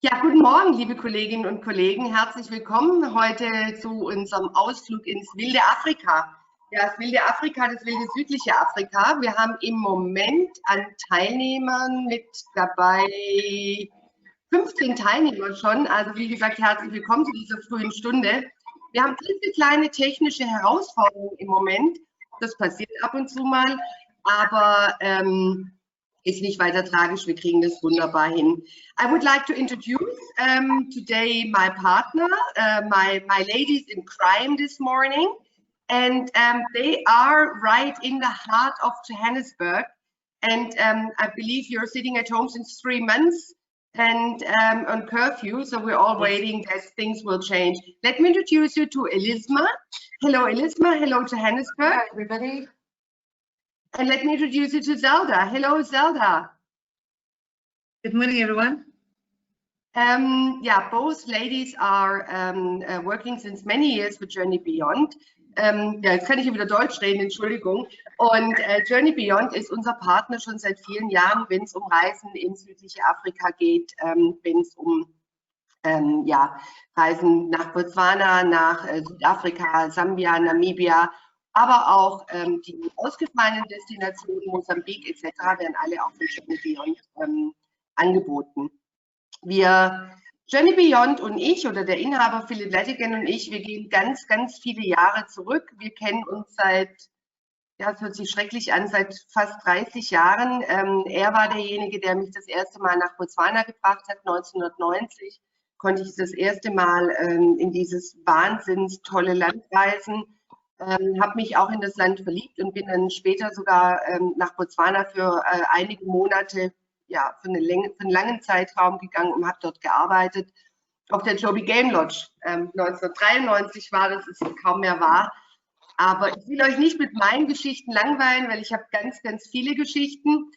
Ja, guten Morgen, liebe Kolleginnen und Kollegen. Herzlich willkommen heute zu unserem Ausflug ins wilde Afrika. Ja, das wilde Afrika, das wilde südliche Afrika. Wir haben im Moment an Teilnehmern mit dabei 15 Teilnehmer schon. Also wie gesagt, herzlich willkommen zu dieser frühen Stunde. Wir haben kleine technische Herausforderungen im Moment. Das passiert ab und zu mal, aber ist nicht weiter tragisch. Wir kriegen das wunderbar hin. I would like to introduce today my partner, my ladies in crime this morning. And they are right in the heart of Johannesburg. And I believe you're sitting at home since 3 months and on curfew, so we're all waiting that things will change. Let me introduce you to Elisma. Hello, Elisma. Hello, Johannesburg. Hi, everybody. And let me introduce you to Zelda. Hello, Zelda. Good morning, everyone. Yeah, both ladies are working since many years with Journey Beyond. Ja, jetzt kann ich wieder Deutsch reden, Entschuldigung. Und Journey Beyond ist unser Partner schon seit vielen Jahren, wenn es um Reisen ins südliche Afrika geht, wenn es um ja, Reisen nach Botswana, nach Südafrika, Sambia, Namibia, aber auch die ausgefallenen Destinationen, Mosambik etc. werden alle auch von Journey Beyond angeboten. Journey Beyond und ich oder der Inhaber Philipp Lettigen und ich, wir gehen ganz, ganz viele Jahre zurück. Wir kennen uns seit, ja, es hört sich schrecklich an, seit fast 30 Jahren. Er war derjenige, der mich das erste Mal nach Botswana gebracht hat, 1990. Konnte ich das erste Mal in dieses wahnsinns tolle Land reisen, habe mich auch in das Land verliebt und bin dann später sogar nach Botswana für einige Monate, ja, für einen langen Zeitraum gegangen und habe dort gearbeitet. Auf der Joby Game Lodge. 1993 war das, ist kaum mehr wahr. Aber ich will euch nicht mit meinen Geschichten langweilen, weil ich habe ganz, ganz viele Geschichten.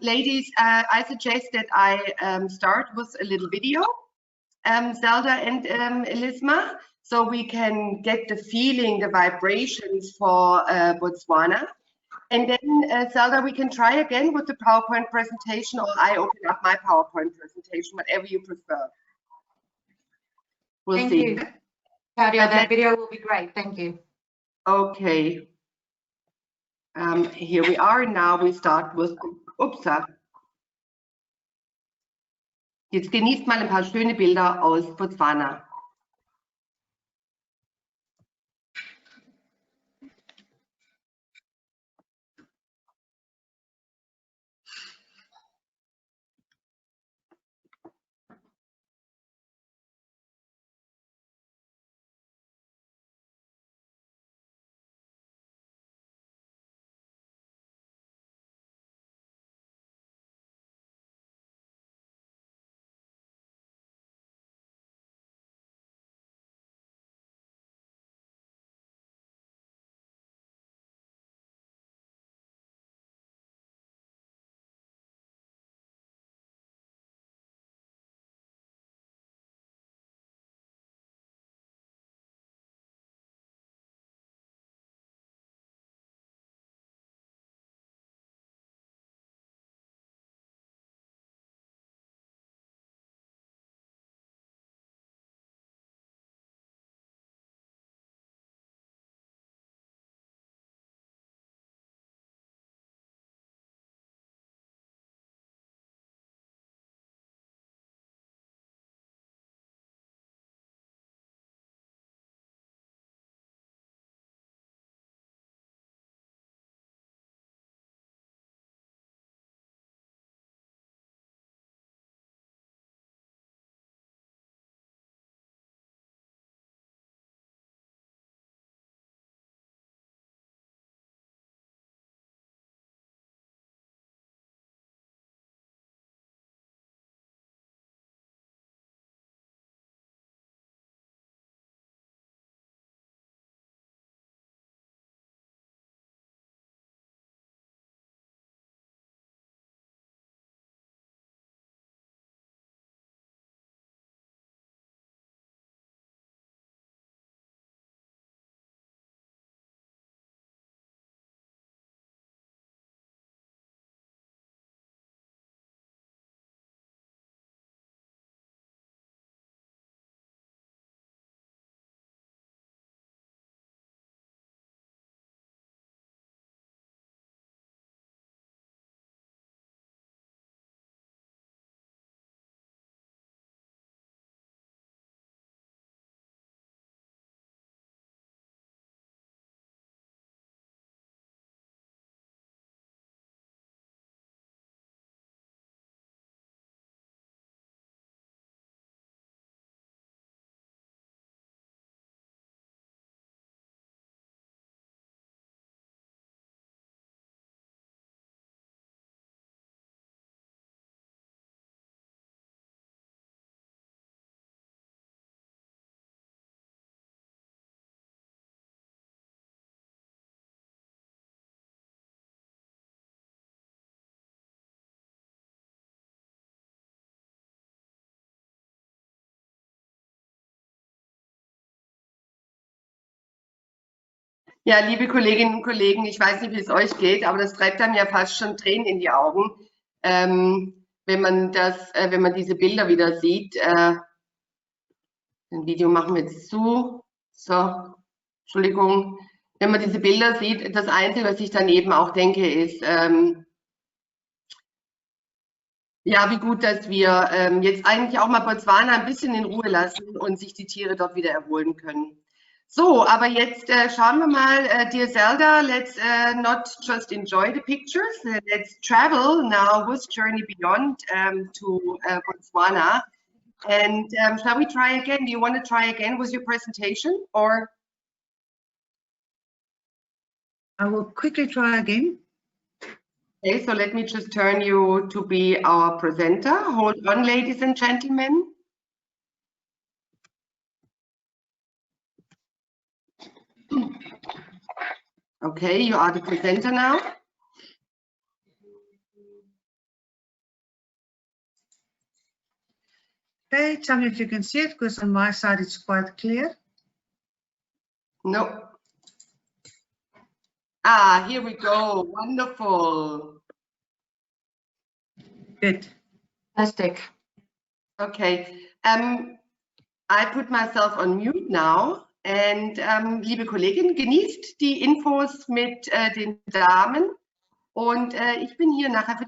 Ladies, I suggest that I start with a little video, Zelda and Elisma, so we can get the feeling, the vibrations for Botswana. And then, Zelda, we can try again with the PowerPoint presentation, or I open up my PowerPoint presentation, whatever you prefer. We'll Thank see. you. Claudia, that video will be great. Thank you. Okay. Here we are. Now we start with, upsa. Jetzt genießt mal ein paar schöne Bilder aus Botswana. Ja, liebe Kolleginnen und Kollegen, ich weiß nicht, wie es euch geht, aber das treibt einem ja fast schon Tränen in die Augen, wenn man diese Bilder wieder sieht. Ein Video machen wir jetzt zu. So, Entschuldigung. Wenn man diese Bilder sieht, das Einzige, was ich dann eben auch denke, ist, ja, wie gut, dass wir jetzt eigentlich auch mal Botswana ein bisschen in Ruhe lassen und sich die Tiere dort wieder erholen können. So, aber jetzt schauen wir mal, dear Zelda, let's not just enjoy the pictures, let's travel now with Journey Beyond to Botswana. And shall we try again? Do you want to try again with your presentation, or? I will quickly try again. Okay, so let me just turn you to be our presenter. Hold on, ladies and gentlemen. Okay, you are the presenter now. Okay, tell me if you can see it, because on my side it's quite clear. No. Ah, here we go. Wonderful. Good. Fantastic. Okay. I put myself on mute now. And liebe Kollegin, genießt die Infos mit den Damen. Und ich bin hier nachher für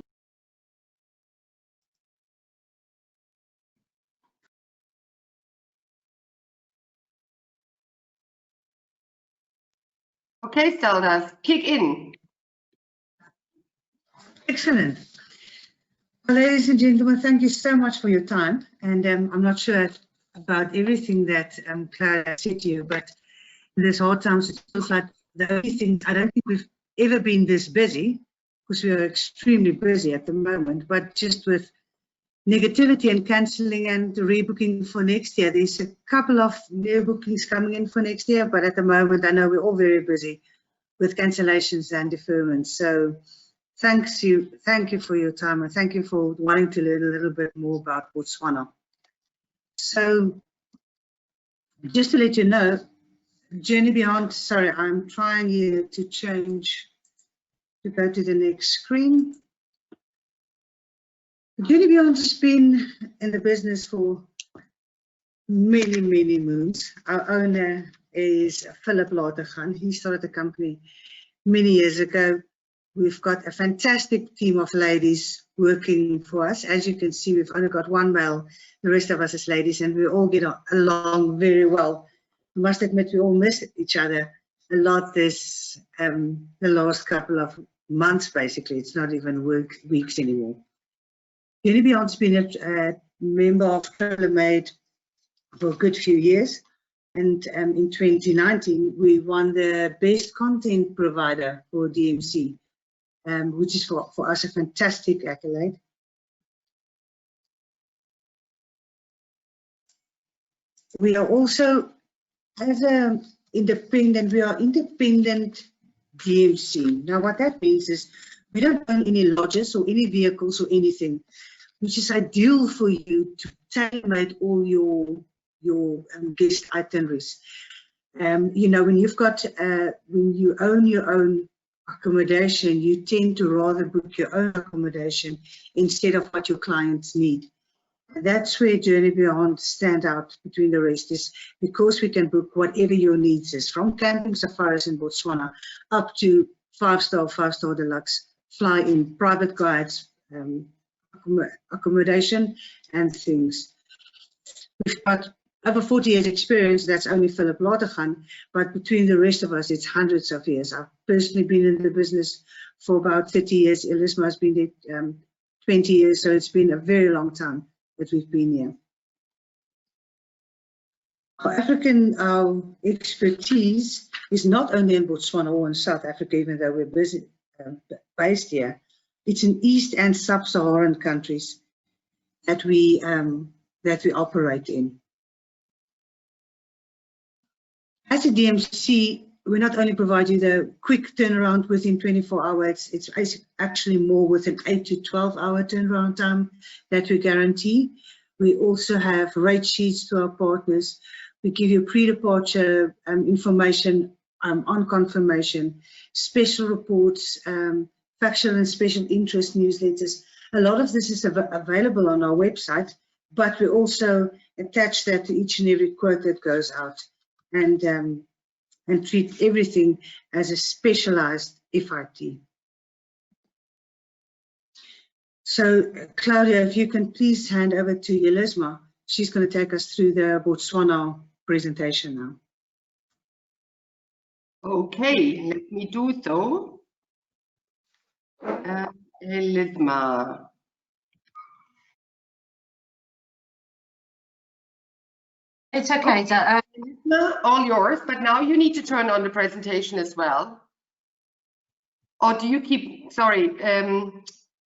Okay, Zelda, kick in. Excellent. Well, ladies and gentlemen, thank you so much for your time. And I'm not sure about everything that Clara said to you, but in this hard times, it feels like the only thing, I don't think we've ever been this busy, because we are extremely busy at the moment, but just with negativity and cancelling and rebooking for next year. There's a couple of new bookings coming in for next year, but at the moment, I know we're all very busy with cancellations and deferments. So thank you for your time, and thank you for wanting to learn a little bit more about Botswana. So just to let you know, Journey Beyond, sorry, I'm trying here to change, to go to the next screen. Journey Beyond has been in the business for many, many moons. Our owner is Philip Latergan. He started the company many years ago. We've got a fantastic team of ladies working for us. As you can see, we've only got one male, the rest of us as ladies, and we all get along very well. I must admit, we all miss each other a lot this the last couple of months, basically. It's not even weeks anymore. Journey Beyond's been a member of Tailor-Made for a good few years, and in 2019 we won the best content provider for DMC, which is for us a fantastic accolade. We are also, as an independent, we are independent DMC. Now what that means is we don't own any lodges or any vehicles or anything, which is ideal for you to tailor-make all your guest itineraries. You know, when you've got when you own your own accommodation, you tend to rather book your own accommodation instead of what your clients need. And that's where Journey Beyond stand out between the rest, is because we can book whatever your needs is, from camping safaris in Botswana up to five-star deluxe, fly-in, private guides, accommodation and things. We've got over 40 years experience. That's only Philip Latergan, but between the rest of us, it's hundreds of years. I've personally been in the business for about 30 years. Elisma has been there 20 years, so it's been a very long time that we've been here. Our African expertise is not only in Botswana or in South Africa, even though we're busy, based here. It's in East and Sub-Saharan countries that we operate in. As a DMC, we not only provide you the quick turnaround within 24 hours, it's actually more with an 8 to 12 hour turnaround time that we guarantee. We also have rate sheets to our partners. We give you pre-departure information on confirmation, special reports, factual and special interest newsletters. A lot of this is available on our website, but we also attach that to each and every quote that goes out, and treat everything as a specialized FRT. So, Claudia, if you can please hand over to Yelisma. She's going to take us through the Botswana presentation now. Okay, let me do so. Yelisma. It's okay. So, all yours, but now you need to turn on the presentation as well. Or do you keep, sorry.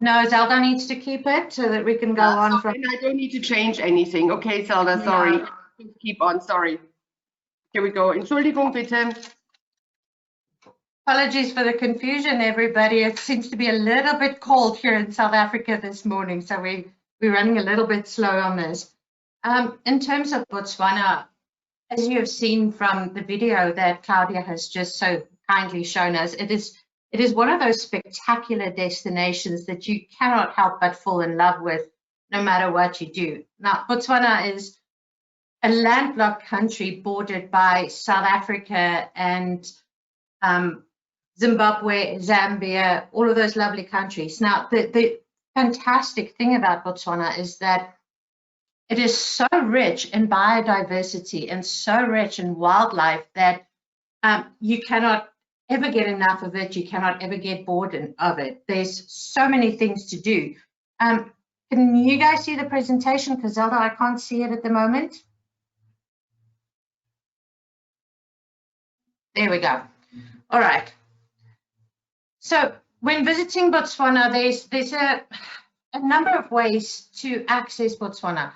No, Zelda needs to keep it so that we can go on so from. I don't need to change anything. Okay, Zelda, sorry. Keep on, sorry. Here we go. Entschuldigung, bitte. Apologies for the confusion, everybody. It seems to be a little bit cold here in South Africa this morning, so we're running a little bit slow on this. In terms of Botswana, as you have seen from the video that Claudia has just so kindly shown us, it is one of those spectacular destinations that you cannot help but fall in love with, no matter what you do. Now, Botswana is a landlocked country bordered by South Africa and Zimbabwe, Zambia, all of those lovely countries. Now, the fantastic thing about Botswana is that it is so rich in biodiversity and so rich in wildlife that you cannot ever get enough of it. You cannot ever get bored of it. There's so many things to do. Can you guys see the presentation? Because Zelda, I can't see it at the moment. There we go. All right. So when visiting Botswana, there's a number of ways to access Botswana.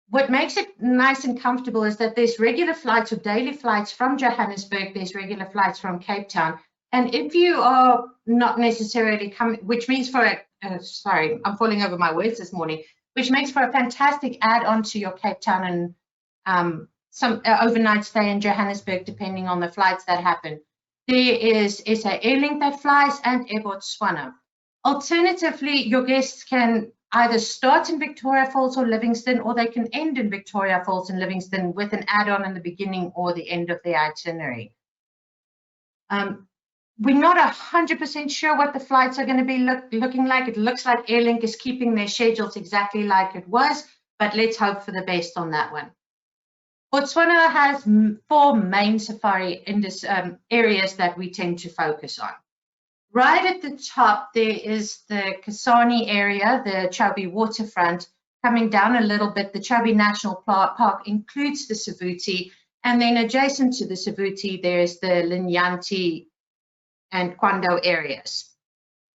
What makes it nice and comfortable is that there's regular flights or daily flights from Johannesburg, there's regular flights from Cape Town. And if you are not necessarily coming, which means for a, sorry, I'm falling over my words this morning, which makes for a fantastic add-on to your Cape Town and some overnight stay in Johannesburg, depending on the flights that happen. There is SA Airlink that flies and Air Botswana. Alternatively, your guests can either start in Victoria Falls or Livingstone, or they can end in Victoria Falls and Livingstone with an add-on in the beginning or the end of the itinerary. We're not 100% sure what the flights are going to be looking like. It looks like Airlink is keeping their schedules exactly like it was, but let's hope for the best on that one. Botswana has 4 main safari areas that we tend to focus on. Right at the top, there is the Kasane area, the Chobe waterfront. Coming down a little bit, the Chobe National Park includes the Savuti, and then adjacent to the Savuti, there is the Linyanti and Kwando areas.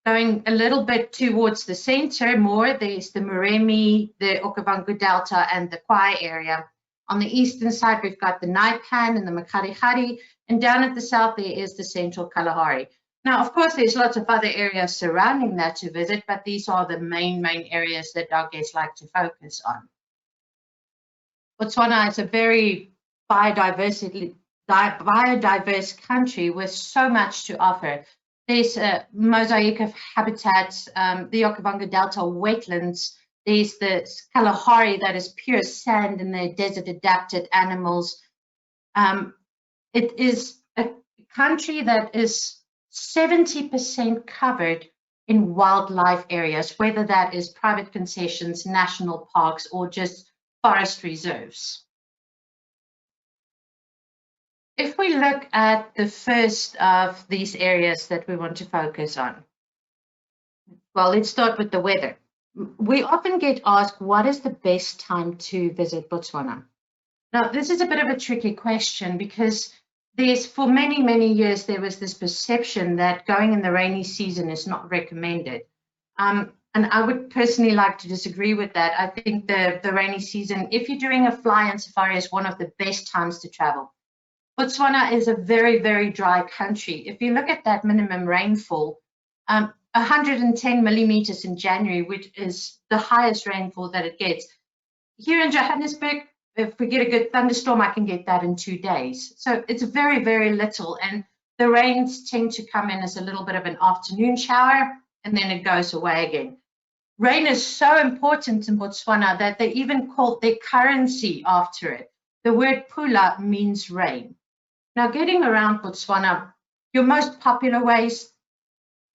Going a little bit towards the center more, there's the Moremi, the Okavango Delta, and the Kwai area. On the eastern side, we've got the Naipan and the Makharihari, and down at the south, there is the central Kalahari. Now, of course, there's lots of other areas surrounding that to visit, but these are the main areas that our guests like to focus on. Botswana is a very biodiverse country with so much to offer. There's a mosaic of habitats, the Okavango Delta wetlands. There's the Kalahari that is pure sand and the desert adapted animals. It is a country that is 70% covered in wildlife areas, whether that is private concessions, national parks, or just forest reserves. If we look at the first of these areas that we want to focus on, well, let's start with the weather. We often get asked, what is the best time to visit Botswana? Now, this is a bit of a tricky question because for many years, there was this perception that going in the rainy season is not recommended. And I would personally like to disagree with that. I think the rainy season, if you're doing a fly-in safari, is one of the best times to travel. Botswana is a very dry country. If you look at that minimum rainfall, 110 millimeters in January, which is the highest rainfall that it gets. Here in Johannesburg, if we get a good thunderstorm, I can get that in 2 days. So it's very, very little. And the rains tend to come in as a little bit of an afternoon shower, and then it goes away again. Rain is so important in Botswana that they even called their currency after it. The word pula means rain. Now, getting around Botswana, your most popular ways,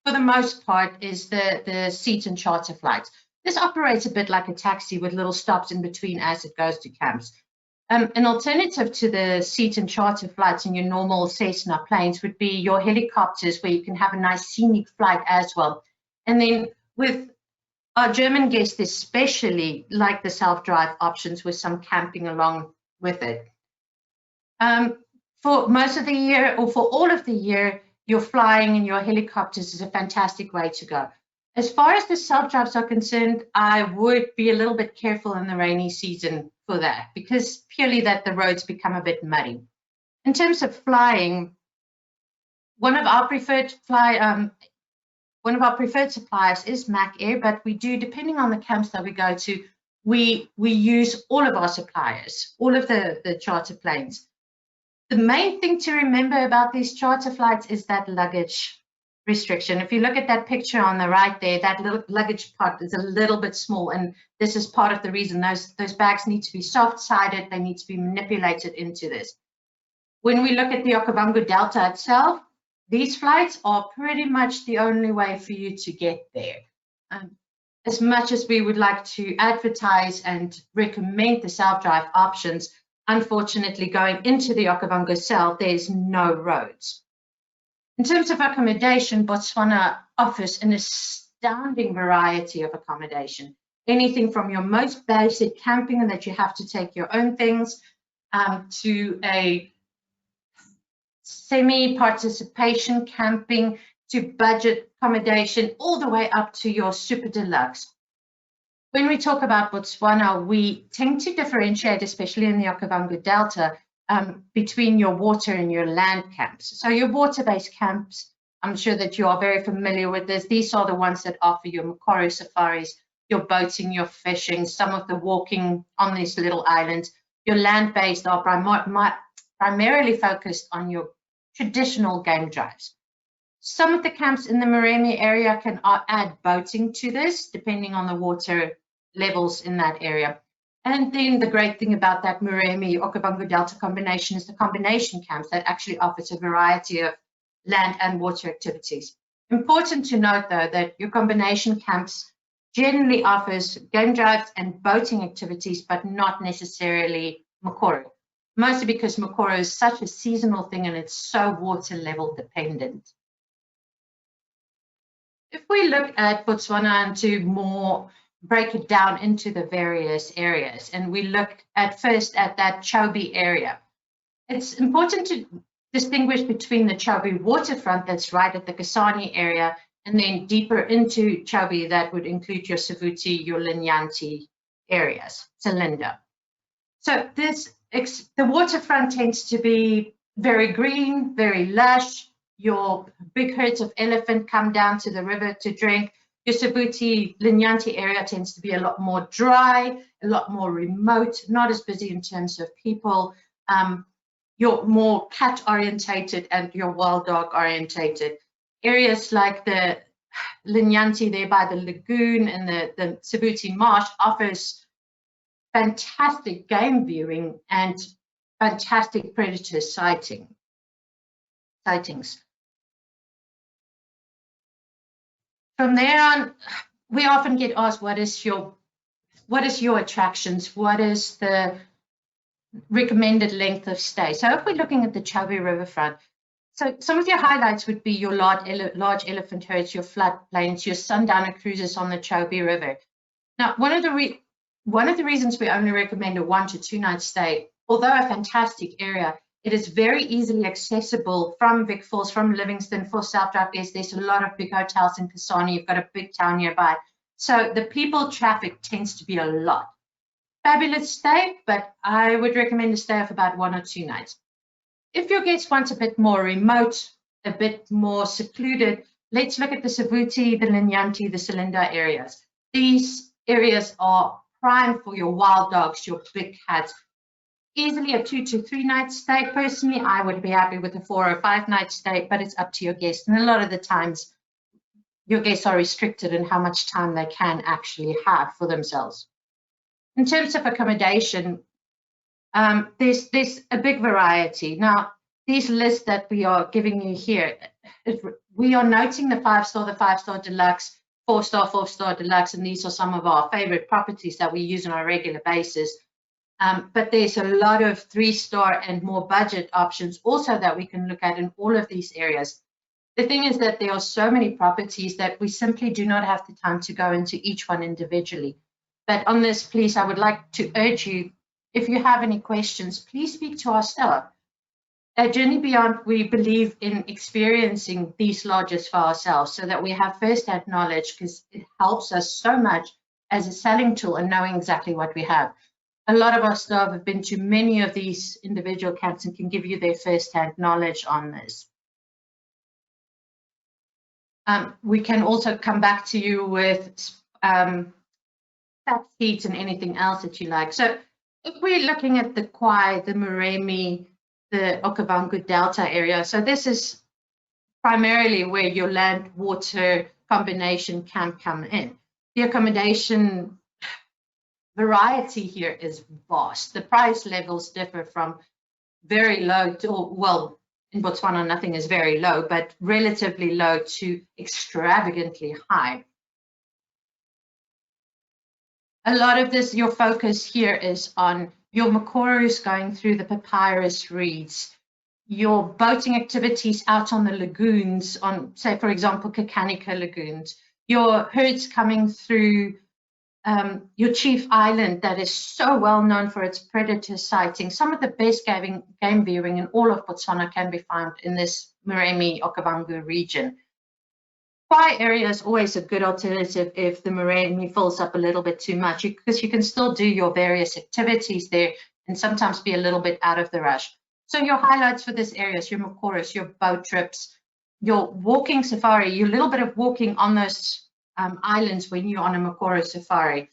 for the most part, is the seat and charter flights. This operates a bit like a taxi with little stops in between as it goes to camps. An alternative to the seat and charter flights in your normal Cessna planes would be your helicopters, where you can have a nice scenic flight as well. And then with our German guests especially like the self-drive options with some camping along with it. For most of the year, or for all of the year, your flying in your helicopters is a fantastic way to go. As far as the self-drives are concerned, I would be a little bit careful in the rainy season for that, because purely that the roads become a bit muddy. In terms of flying, one of our preferred suppliers is Mac Air, but we do, depending on the camps that we go to, we use all of our suppliers, all of the charter planes. The main thing to remember about these charter flights is that luggage restriction. If you look at that picture on the right there, that little luggage pod is a little bit small, and this is part of the reason. Those bags need to be soft-sided, they need to be manipulated into this. When we look at the Okavango Delta itself, these flights are pretty much the only way for you to get there. As much as we would like to advertise and recommend the self-drive options, unfortunately, going into the Okavango itself, there's no roads. In terms of accommodation, Botswana offers an astounding variety of accommodation. Anything from your most basic camping that you have to take your own things, to a semi-participation camping, to budget accommodation, all the way up to your super deluxe. When we talk about Botswana, we tend to differentiate, especially in the Okavango Delta, between your water and your land camps. So your water-based camps, I'm sure that you are very familiar with this. These are the ones that offer your Mokoro safaris, your boating, your fishing, some of the walking on these little islands. Your land-based are primarily focused on your traditional game drives. Some of the camps in the Moremi area can add boating to this, depending on the water levels in that area. And then the great thing about that Moremi Okavango Delta combination is the combination camps that actually offers a variety of land and water activities. Important to note, though, that your combination camps generally offers game drives and boating activities, but not necessarily Mokoro. Mostly because Mokoro is such a seasonal thing and it's so water level dependent. If we look at Botswana and to more break it down into the various areas, and we look at first at that Chobe area, it's important to distinguish between the Chobe waterfront that's right at the Kasane area, and then deeper into Chobe that would include your Savuti, your Linyanti areas, Selinda. So the waterfront tends to be very green, very lush. Your big herds of elephant come down to the river to drink. Your Savuti, Linyanti area tends to be a lot more dry, a lot more remote, not as busy in terms of people. You're more cat orientated and your wild dog orientated. Areas like the Linyanti there by the lagoon and the Savuti marsh offers fantastic game viewing and fantastic predator sightings. From there on, we often get asked, what is your attractions? What is the recommended length of stay? So if we're looking at the Chobe Riverfront, so some of your highlights would be your large elephant herds, your floodplains, your sundowner cruises on the Chobe River. Now, one of the reasons we only recommend a 1 to 2 night stay, although a fantastic area, it is very easily accessible from Vic Falls, from Livingston for self-drive guests. There's a lot of big hotels in Kasane. You've got a big town nearby. So the people traffic tends to be a lot. Fabulous stay, but I would recommend a stay of about 1 or 2 nights. If your guests want a bit more remote, a bit more secluded, let's look at the Savuti, the Linyanti, the Selinda areas. These areas are prime for your wild dogs, your big cats. Easily a 2 to 3 night stay. Personally, I would be happy with a 4 or 5 night stay, but it's up to your guest. And a lot of the times, your guests are restricted in how much time they can actually have for themselves. In terms of accommodation, there's a big variety. Now, these lists that we are giving you here, we are noting the 5-star, the 5-star deluxe, 4-star, 4-star deluxe, and these are some of our favorite properties that we use on a regular basis. But there's a lot of 3-star and more budget options also that we can look at in all of these areas. The thing is that there are so many properties that we simply do not have the time to go into each one individually. But on this, please, I would like to urge you, if you have any questions, please speak to our staff. At Journey Beyond, we believe in experiencing these lodges for ourselves so that we have first-hand knowledge, because it helps us so much as a selling tool and knowing exactly what we have. A lot of our staff have been to many of these individual camps and can give you their first-hand knowledge on this. We can also come back to you with fact sheets and anything else that you like. So if we're looking at the Kwai, the Moremi, the Okavango Delta area, so this is primarily where your land-water combination can come in. The accommodation variety here is vast. The price levels differ from very low to, well, in Botswana, nothing is very low, but relatively low to extravagantly high. A lot of this, your focus here is on your makorus going through the papyrus reeds, your boating activities out on the lagoons, on, say, for example, Kakanika lagoons, your herds coming through your Chief Island that is so well known for its predator sighting. Some of the best game viewing in all of Botswana can be found in this Moremi Okavango region. Kwai area is always a good alternative if the Moremi fills up a little bit too much, because you can still do your various activities there and sometimes be a little bit out of the rush. So your highlights for this area is your makorus, your boat trips, your walking safari, your little bit of walking on those islands when you're on a Makoro safari.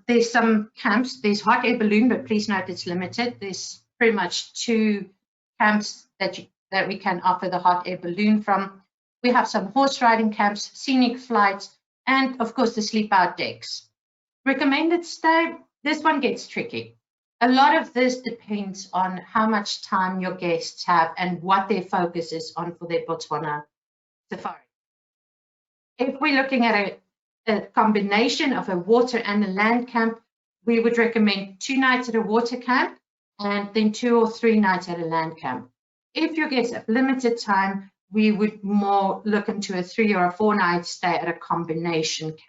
There's some camps, there's hot air balloon, but please note it's limited. There's pretty much 2 camps that we can offer the hot air balloon from. We have some horse riding camps, scenic flights, and of course the sleep out decks. Recommended stay, this one gets tricky. A lot of this depends on how much time your guests have and what their focus is on for their Botswana safari. If we're looking at a combination of a water and a land camp, we would recommend 2 nights at a water camp and then 2 or 3 nights at a land camp. If your guests have limited time, we would more look into a 3 or a 4 night stay at a combination camp.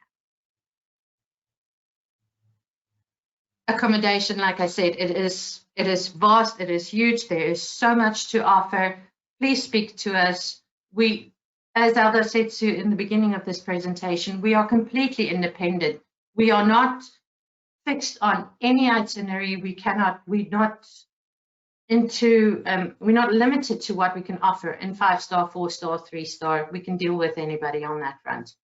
Accommodation, like I said, it is vast, it is huge, there is so much to offer. Please speak to us. As Aldo said in the beginning of this presentation, we are completely independent. We are not fixed on any itinerary. We're not limited to what we can offer in 5-star, 4-star, 3-star. We can deal with anybody on that front.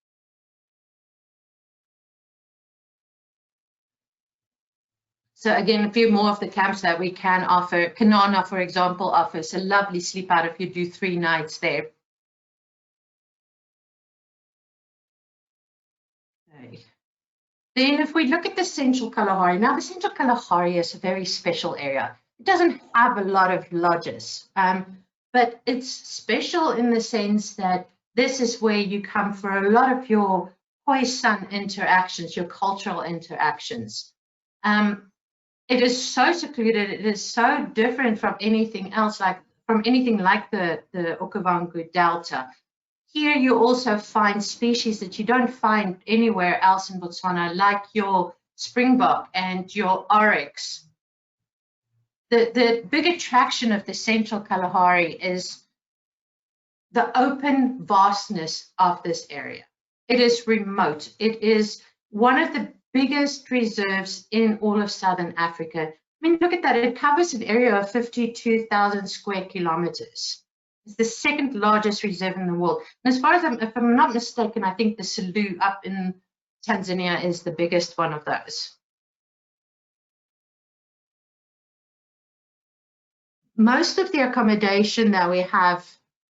So again, a few more of the camps that we can offer. Kanana, for example, offers a lovely sleep out if you do 3 nights there. Then if we look at the Central Kalahari, now the Central Kalahari is a very special area. It doesn't have a lot of lodges, but it's special in the sense that this is where you come for a lot of your Khoisan interactions, your cultural interactions. It is so secluded, it is so different from anything else, like the Okavango Delta. Here you also find species that you don't find anywhere else in Botswana, like your springbok and your oryx. The big attraction of the Central Kalahari is the open vastness of this area. It is remote. It is one of the biggest reserves in all of Southern Africa. I mean, look at that. It covers an area of 52,000 square kilometers. It's the 2nd largest reserve in the world. And as far as if I'm not mistaken, I think the Selous up in Tanzania is the biggest one of those. Most of the accommodation that we have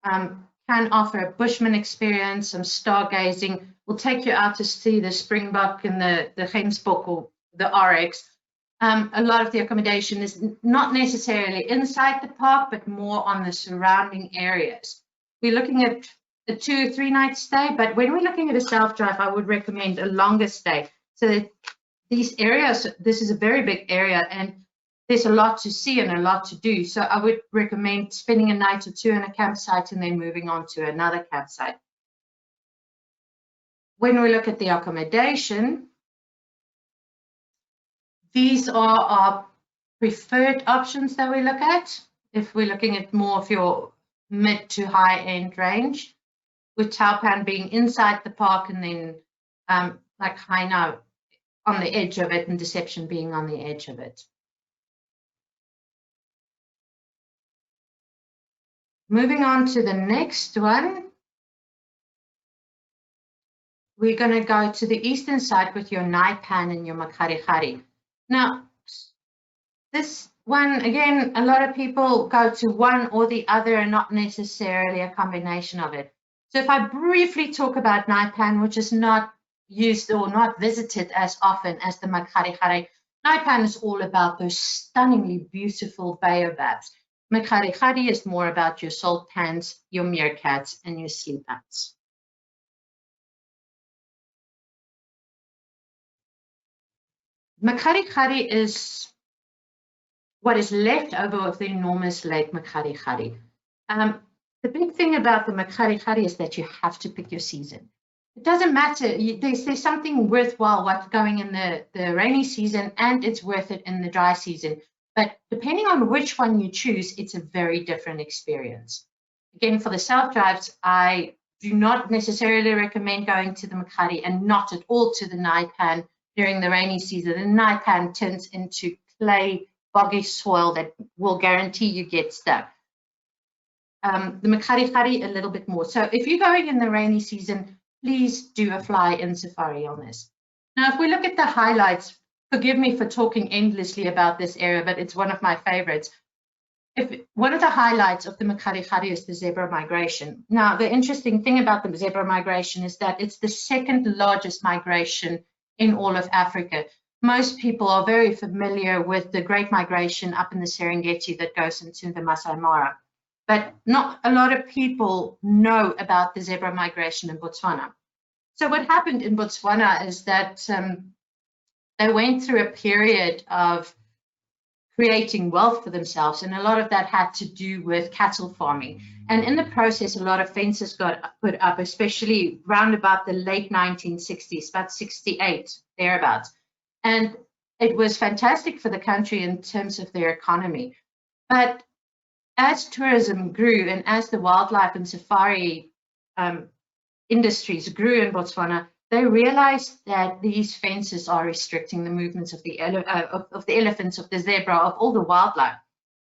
can offer a bushman experience, some stargazing. We'll take you out to see the springbok and the gemsbok or the oryx. A lot of the accommodation is not necessarily inside the park, but more on the surrounding areas. We're looking at a 2 or 3 night stay, but when we're looking at a self-drive, I would recommend a longer stay. So that these areas, this is a very big area, and there's a lot to see and a lot to do. So I would recommend spending a night or 2 in a campsite and then moving on to another campsite. When we look at the accommodation, these are our preferred options that we look at. If we're looking at more of your mid to high end range, with Taupan being inside the park and then like Haina on the edge of it and Deception being on the edge of it. Moving on to the next one, we're going to go to the eastern side with your Naipan and your Makharikari. Now, this one, again, a lot of people go to one or the other and not necessarily a combination of it. So if I briefly talk about Naipan, which is not used or not visited as often as the Makharikari, Naipan is all about those stunningly beautiful baobabs. Makharikari is more about your salt pans, your meerkats, and your sleep huts. Makharikari is what is left over of the enormous lake Makharikari. The big thing about the Makharikari is that you have to pick your season. It doesn't matter, there's something worthwhile what's going in the rainy season, and it's worth it in the dry season. But depending on which one you choose, it's a very different experience. Again, for the self-drives, I do not necessarily recommend going to the Makhari and not at all to the Naipan during the rainy season. The Naipan turns into clay, boggy soil that will guarantee you get stuck. The Makharikari a little bit more. So if you're going in the rainy season, please do a fly-in safari on this. Now, if we look at the highlights, forgive me for talking endlessly about this area, but it's one of my favorites. One of the highlights of the Makharikari is the zebra migration. Now, the interesting thing about the zebra migration is that it's the second largest migration in all of Africa. Most people are very familiar with the Great Migration up in the Serengeti that goes into the Masai Mara, but not a lot of people know about the zebra migration in Botswana. So what happened in Botswana is that they went through a period of creating wealth for themselves, and a lot of that had to do with cattle farming. And in the process, a lot of fences got put up, especially round about the late 1960s, about 68, thereabouts. And it was fantastic for the country in terms of their economy. But as tourism grew and as the wildlife and safari industries grew in Botswana, they realized that these fences are restricting the movements of the elephants, of the zebra, of all the wildlife.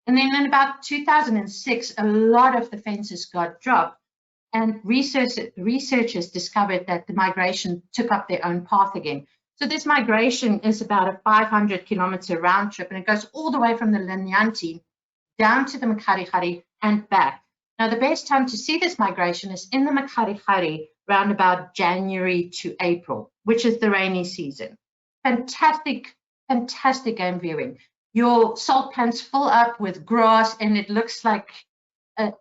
And then in about 2006, a lot of the fences got dropped, and researchers discovered that the migration took up their own path again. So this migration is about a 500-kilometer round trip, and it goes all the way from the Linyanti down to the Makharikari and back. Now, the best time to see this migration is in the Makharikari, around about January to April, which is the rainy season. Fantastic, fantastic game viewing. Your salt pans fill up with grass, and it looks like a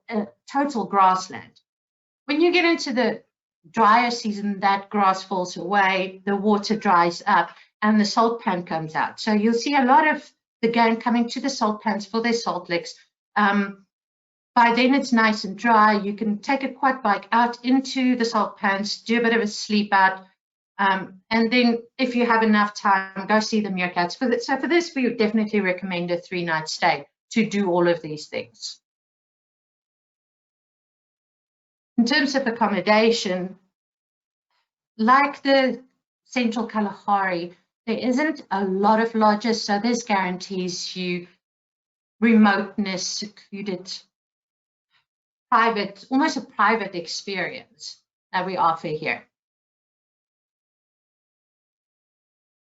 total grassland. When you get into the drier season, that grass falls away, the water dries up, and the salt pan comes out. So you'll see a lot of the game coming to the salt pans for their salt licks. By then it's nice and dry. You can take a quad bike out into the salt pans, do a bit of a sleep out, and then if you have enough time, go see the meerkats. So for this, we would definitely recommend a 3-night stay to do all of these things. In terms of accommodation, like the Central Kalahari, there isn't a lot of lodges, so this guarantees you remoteness, secluded, private, almost a private experience that we offer here.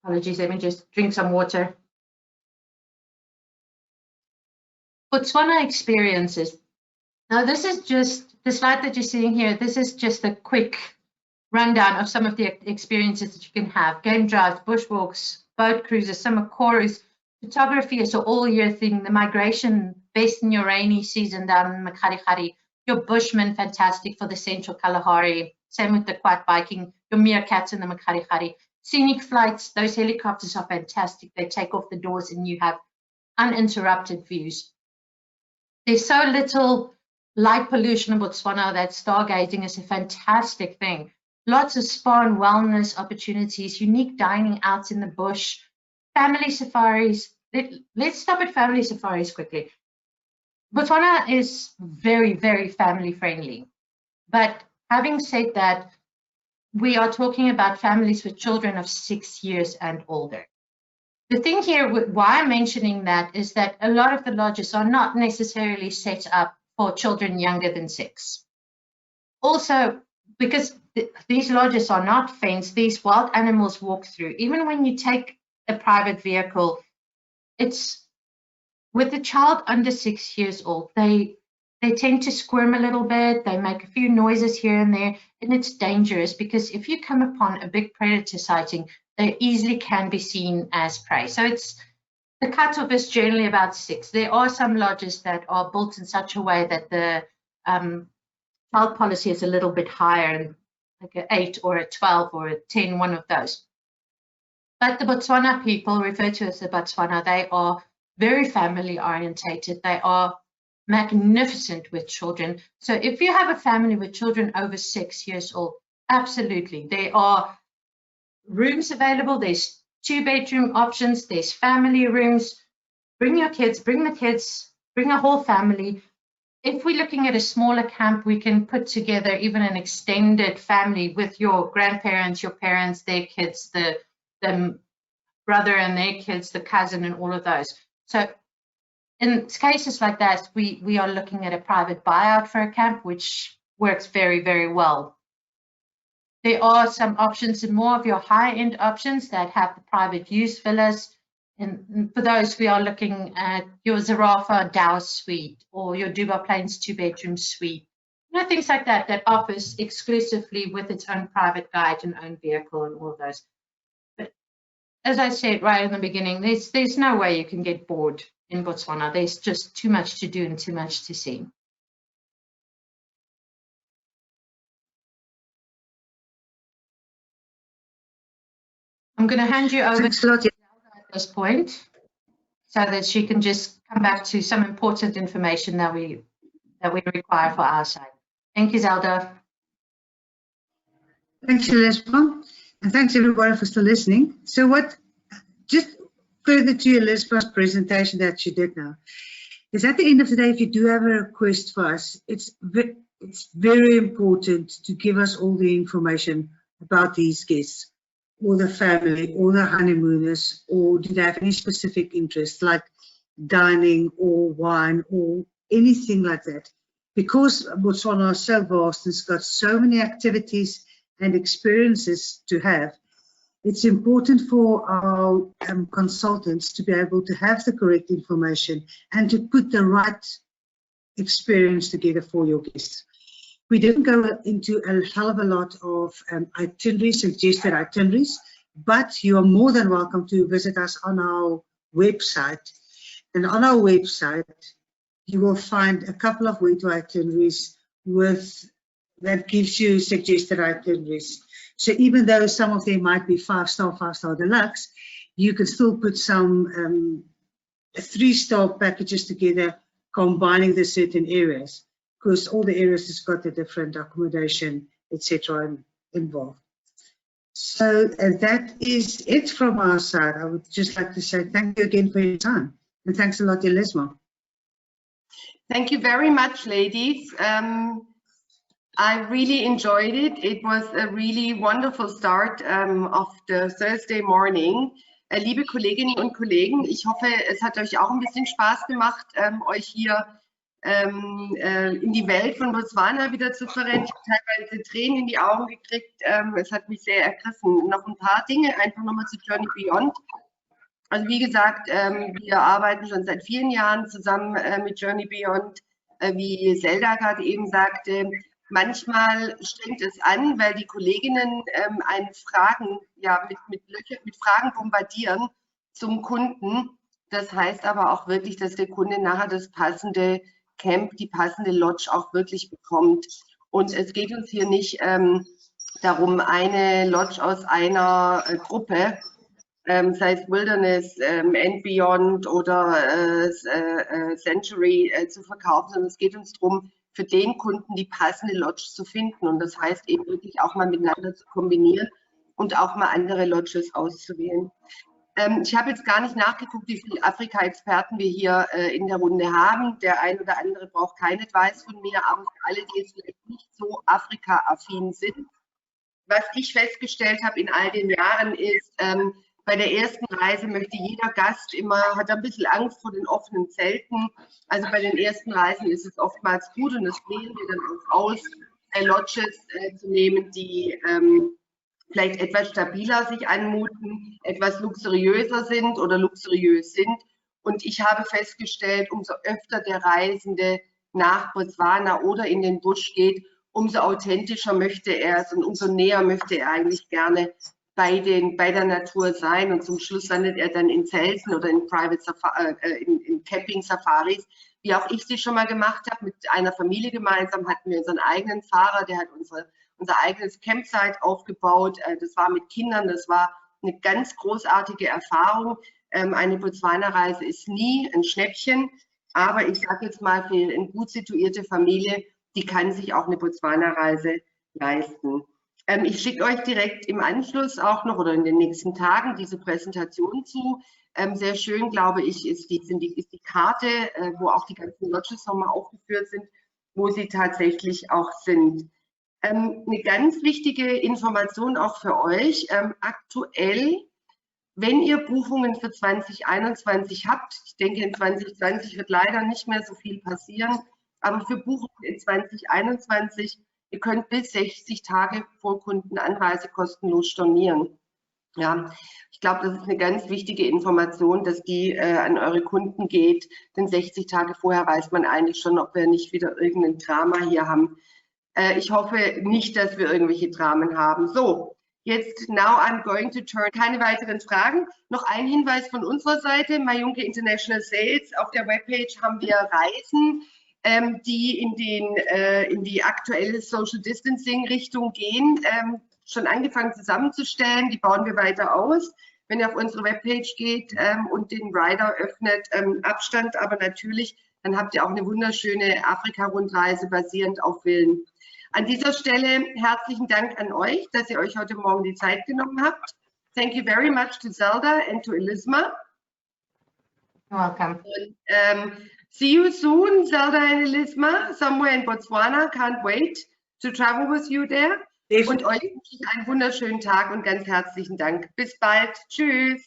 Apologies, let me just drink some water. Botswana experiences. Now, this is just the slide that you're seeing here. This is just a quick rundown of some of the experiences that you can have. Game drives, bushwalks, boat cruises, summer chorus, photography is an all-year thing, the migration, best in your rainy season down in Makharihari, your bushman, fantastic for the central Kalahari, same with the quad biking, your meerkats in the Makharihari. Scenic flights, those helicopters are fantastic. They take off the doors and you have uninterrupted views. There's so little light pollution in Botswana that stargazing is a fantastic thing. Lots of spa and wellness opportunities, unique dining out in the bush, family safaris. Let's stop at family safaris quickly. Botswana is very, very family friendly. But having said that, we are talking about families with children of 6 years and older. The thing here, why I'm mentioning that, is that a lot of the lodges are not necessarily set up for children younger than 6. Also, because these lodges are not fenced, these wild animals walk through. Even when you take a private vehicle, it's with a child under 6 years old, they tend to squirm a little bit, they make a few noises here and there, and it's dangerous because if you come upon a big predator sighting, they easily can be seen as prey. So the cutoff is generally about 6. There are some lodges that are built in such a way that the child policy is a little bit higher, like an 8 or a 12 or a 10, one of those. But the Botswana people, referred to as the Botswana, they are very family orientated. They are magnificent with children. So if you have a family with children over 6 years old, absolutely. There are rooms available. There's 2-bedroom options. There's family rooms. Bring your kids, bring the kids, bring a whole family. If we're looking at a smaller camp, we can put together even an extended family with your grandparents, your parents, their kids, the brother and their kids, the cousin, and all of those. So in cases like that, we are looking at a private buyout for a camp, which works very, very well. There are some options, and more of your high-end options that have the private use villas. And for those, we are looking at your Zarafa Dow suite or your Dubai Plains 2-bedroom suite. You know, things like that that offers exclusively with its own private guide and own vehicle and all of those. But as I said right in the beginning, there's no way you can get bored in Botswana. There's just too much to do and too much to see. I'm going to hand you over to Zelda at this point so that she can just come back to some important information that we require for our side. Thank you, Zelda. Thanks, Lesbon, and thanks everybody for still listening. So just further to Lesbon's presentation that she did now, is at the end of the day, if you do have a request for us, it's very important to give us all the information about these guests, or the family, or the honeymooners, or do they have any specific interests like dining or wine or anything like that. Because Botswana is so vast and it's got so many activities and experiences to have, it's important for our consultants to be able to have the correct information and to put the right experience together for your guests. We didn't go into a hell of a lot of itineraries, suggested itineraries, but you are more than welcome to visit us on our website. And on our website, you will find a couple of winter itineraries that gives you suggested itineraries. So even though some of them might be 5-star deluxe, you can still put some 3-star packages together, combining the certain areas, because all the areas has got a different accommodation, etc. involved. So that is it from our side. I would just like to say thank you again for your time, and thanks a lot, Lesma. Thank you very much, ladies. I really enjoyed it. It was a really wonderful start of the Thursday morning. Liebe Kolleginnen und Kollegen, ich hoffe, es hat euch auch ein bisschen Spaß gemacht, euch hier in die Welt von Botswana wieder zu verrennen. Ich habe teilweise Tränen in die Augen gekriegt. Es hat mich sehr ergriffen. Noch ein paar Dinge, einfach nochmal zu Journey Beyond. Also wie gesagt, wir arbeiten schon seit vielen Jahren zusammen mit Journey Beyond, wie Zelda gerade eben sagte. Manchmal strengt es an, weil die Kolleginnen einen Fragen, ja, mit Fragen bombardieren zum Kunden. Das heißt aber auch wirklich, dass der Kunde nachher das passende Camp, die passende Lodge auch wirklich bekommt. Und es geht uns hier nicht darum, eine Lodge aus einer Gruppe, sei es Wilderness, and Beyond oder Century zu verkaufen, sondern es geht uns darum, für den Kunden die passende Lodge zu finden. Und das heißt eben wirklich auch mal miteinander zu kombinieren und auch mal andere Lodges auszuwählen. Ich habe jetzt gar nicht nachgeguckt, wie viele Afrika-Experten wir hier in der Runde haben. Der ein oder andere braucht kein Advice von mir, aber für alle, die jetzt vielleicht nicht so Afrika-affin sind, was ich festgestellt habe in all den Jahren ist, bei der ersten Reise möchte jeder Gast immer, hat ein bisschen Angst vor den offenen Zelten. Also bei den ersten Reisen ist es oftmals gut und das wählen wir dann auch aus, Lodges zu nehmen, die vielleicht etwas stabiler sich anmuten, etwas luxuriöser sind oder luxuriös sind. Und ich habe festgestellt, umso öfter der Reisende nach Botswana oder in den Busch geht, umso authentischer möchte er es und umso näher möchte er eigentlich gerne bei der Natur sein. Und zum Schluss landet er dann in Zelten oder in in Camping-Safaris, wie auch ich sie schon mal gemacht habe. Mit einer Familie gemeinsam hatten wir unseren eigenen Fahrer, der hat unser eigenes Campsite aufgebaut. Das war mit Kindern, das war eine ganz großartige Erfahrung. Eine Botswana-Reise ist nie ein Schnäppchen, aber ich sage jetzt mal, für eine gut situierte Familie, die kann sich auch eine Botswana-Reise leisten. Ich schicke euch direkt im Anschluss auch noch oder in den nächsten Tagen diese Präsentation zu. Sehr schön, glaube ich, ist die Karte, wo auch die ganzen Lodges nochmal aufgeführt sind, wo sie tatsächlich auch sind. Eine ganz wichtige Information auch für euch. Aktuell, wenn ihr Buchungen für 2021 habt, ich denke in 2020 wird leider nicht mehr so viel passieren, aber für Buchungen in 2021, ihr könnt bis 60 Tage vor Kundenanreise kostenlos stornieren. Ja, ich glaube, das ist eine ganz wichtige Information, dass die an eure Kunden geht, denn 60 Tage vorher weiß man eigentlich schon, ob wir nicht wieder irgendein Drama hier haben. Ich hoffe nicht, dass wir irgendwelche Dramen haben. So, jetzt now I'm going to turn. Keine weiteren Fragen. Noch ein Hinweis von unserer Seite, Majunke International Sales. Auf der Webpage haben wir Reisen, die in die aktuelle Social Distancing Richtung gehen, schon angefangen zusammenzustellen. Die bauen wir weiter aus. Wenn ihr auf unsere Webpage geht und den Rider öffnet, Abstand, aber natürlich, dann habt ihr auch eine wunderschöne Afrika-Rundreise basierend auf Villen. An dieser Stelle herzlichen Dank an euch, dass ihr euch heute Morgen die Zeit genommen habt. Thank you very much to Zelda and to Elisma. You're welcome. And, see you soon, Zelda and Elisma, somewhere in Botswana. Can't wait to travel with you there. Und euch wünsche ich einen wunderschönen Tag und ganz herzlichen Dank. Bis bald. Tschüss.